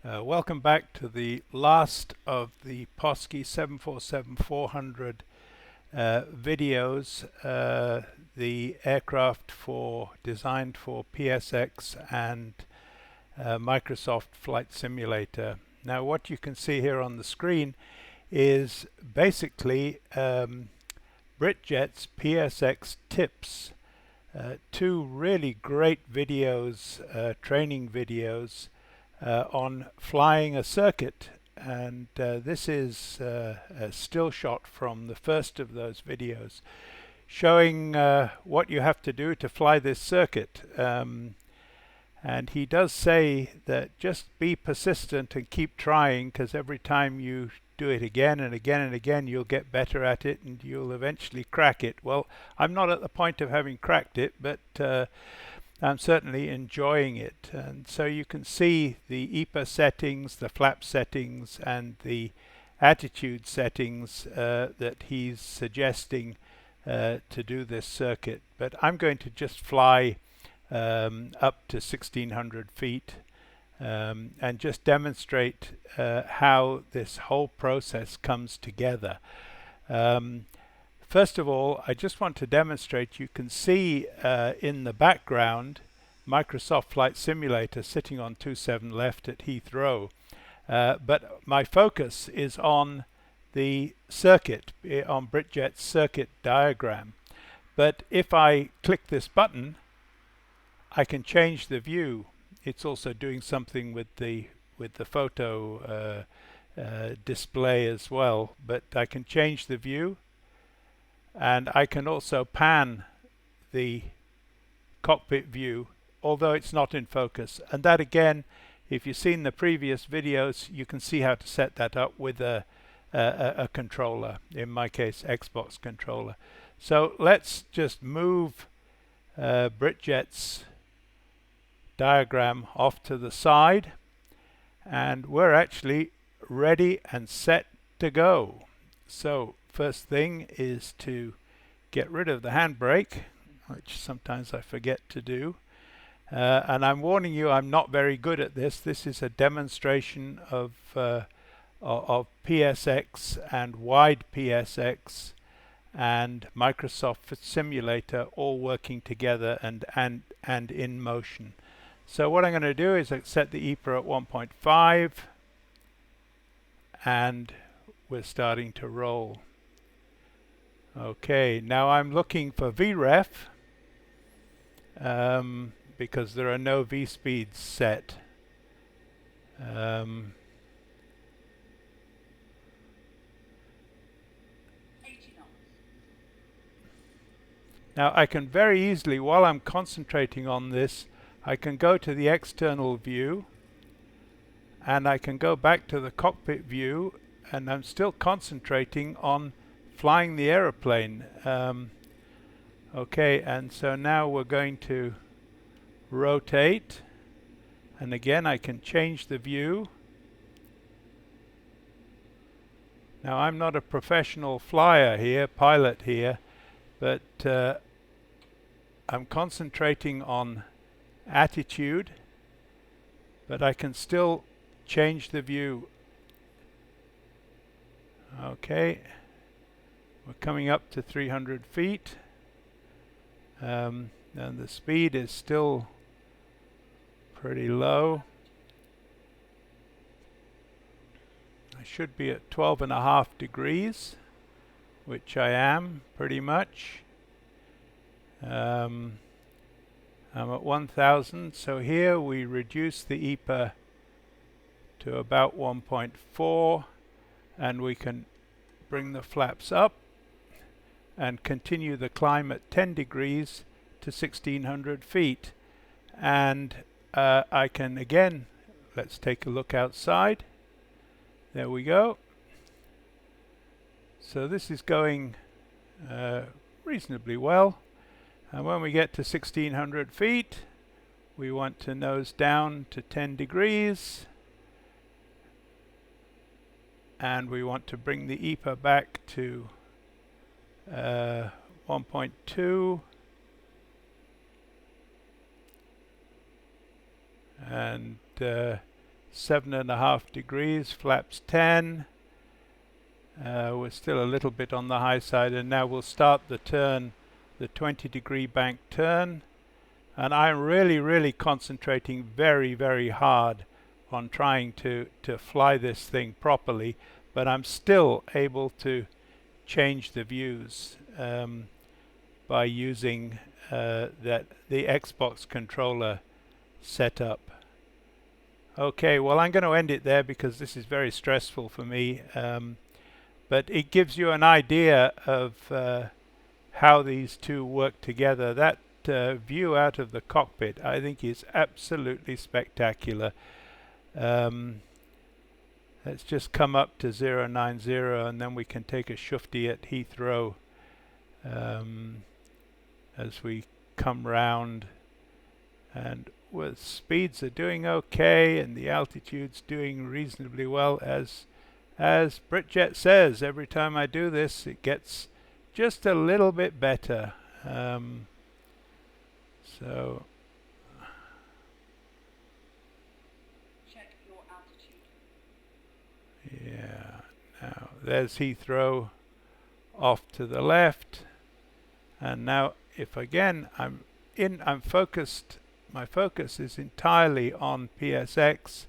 Welcome back to the last of the Posky 747-400 videos, the aircraft designed for PSX and Microsoft Flight Simulator. Now what you can see here on the screen is basically Britjet's PSX tips. Two really great videos, training videos on flying a circuit, and this is a still shot from the first of those videos showing what you have to do to fly this circuit. And he does say that just be persistent and keep trying, because every time you do it again and again and again, you'll get better at it and you'll eventually crack it. Well, I'm not at the point of having cracked it, but I'm certainly enjoying it. And so you can see the EPA settings, the flap settings, and the attitude settings that he's suggesting to do this circuit. But I'm going to just fly up to 1600 feet and just demonstrate how this whole process comes together. First of all, I just want to demonstrate, you can see in the background Microsoft Flight Simulator sitting on 27 left at Heathrow. But my focus is on the circuit, on Britjet's circuit diagram. But if I click this button, I can change the view. It's also doing something with the photo display as well. But I can change the view. And I can also pan the cockpit view, although it's not in focus. And that, again, if you've seen the previous videos, you can see how to set that up with a controller, in my case Xbox controller. So let's just move Britjet's diagram off to the side, and we're actually ready and set to go. So first thing is to get rid of the handbrake, which sometimes I forget to do. And I'm warning you, I'm not very good at this. This is a demonstration of PSX and wide PSX and Microsoft Simulator all working together and in motion. So what I'm going to do is set the EPA at 1.5, and we're starting to roll. Okay, now I'm looking for VREF because there are no V speeds set. Now I can very easily, while I'm concentrating on this, I can go to the external view and I can go back to the cockpit view, and I'm still concentrating on flying the aeroplane. Okay, and so now we're going to rotate, and again I can change the view. Now I'm not a professional flyer here, pilot here, but I'm concentrating on attitude, but I can still change the view. Okay, we're coming up to 300 feet, and the speed is still pretty low. I should be at 12.5 degrees, which I am pretty much. I'm at 1000, so here we reduce the EPA to about 1.4, and we can bring the flaps up and continue the climb at 10 degrees to 1600 feet. And I can again, let's take a look outside. There we go. So this is going reasonably well. And when we get to 1600 feet, we want to nose down to 10 degrees. And we want to bring the EPA back to 1.2. And 7.5 degrees, flaps 10. We're still a little bit on the high side, and now we'll start the turn, the 20-degree bank turn. And I'm really concentrating very hard on trying to fly this thing properly, but I'm still able to change the views by using the Xbox controller setup. Okay, well, I'm going to end it there because this is very stressful for me, but it gives you an idea of how these two work together. That view out of the cockpit, I think, is absolutely spectacular. Let's just come up to 090 and then we can take a shufti at Heathrow as we come round, and with speeds are doing okay and the altitude's doing reasonably well. As Britjet says, every time I do this it gets just a little bit better. So check your altitude. Yeah, now there's Heathrow off to the left, and now if again I'm focused, my focus is entirely on PSX,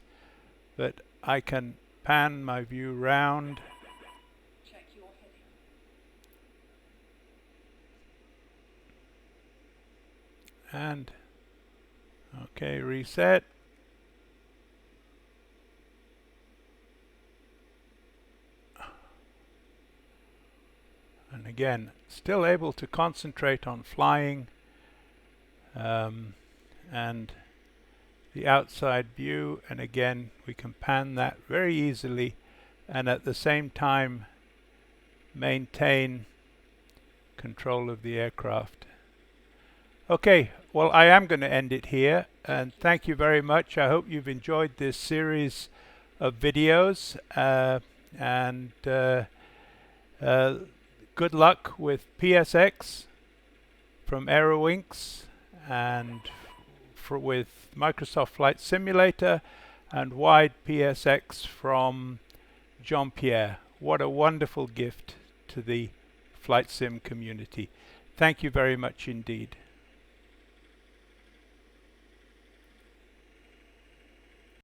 but I can pan my view round. Check your heading. And okay, reset. And again, still able to concentrate on flying and the outside view, and again we can pan that very easily and at the same time maintain control of the aircraft. Okay, well, I am going to end it here, and thank you very much. I hope you've enjoyed this series of videos, and good luck with PSX from Aerowinks, and with Microsoft Flight Simulator, and wide PSX from Jean-Pierre. What a wonderful gift to the flight sim community. Thank you very much indeed.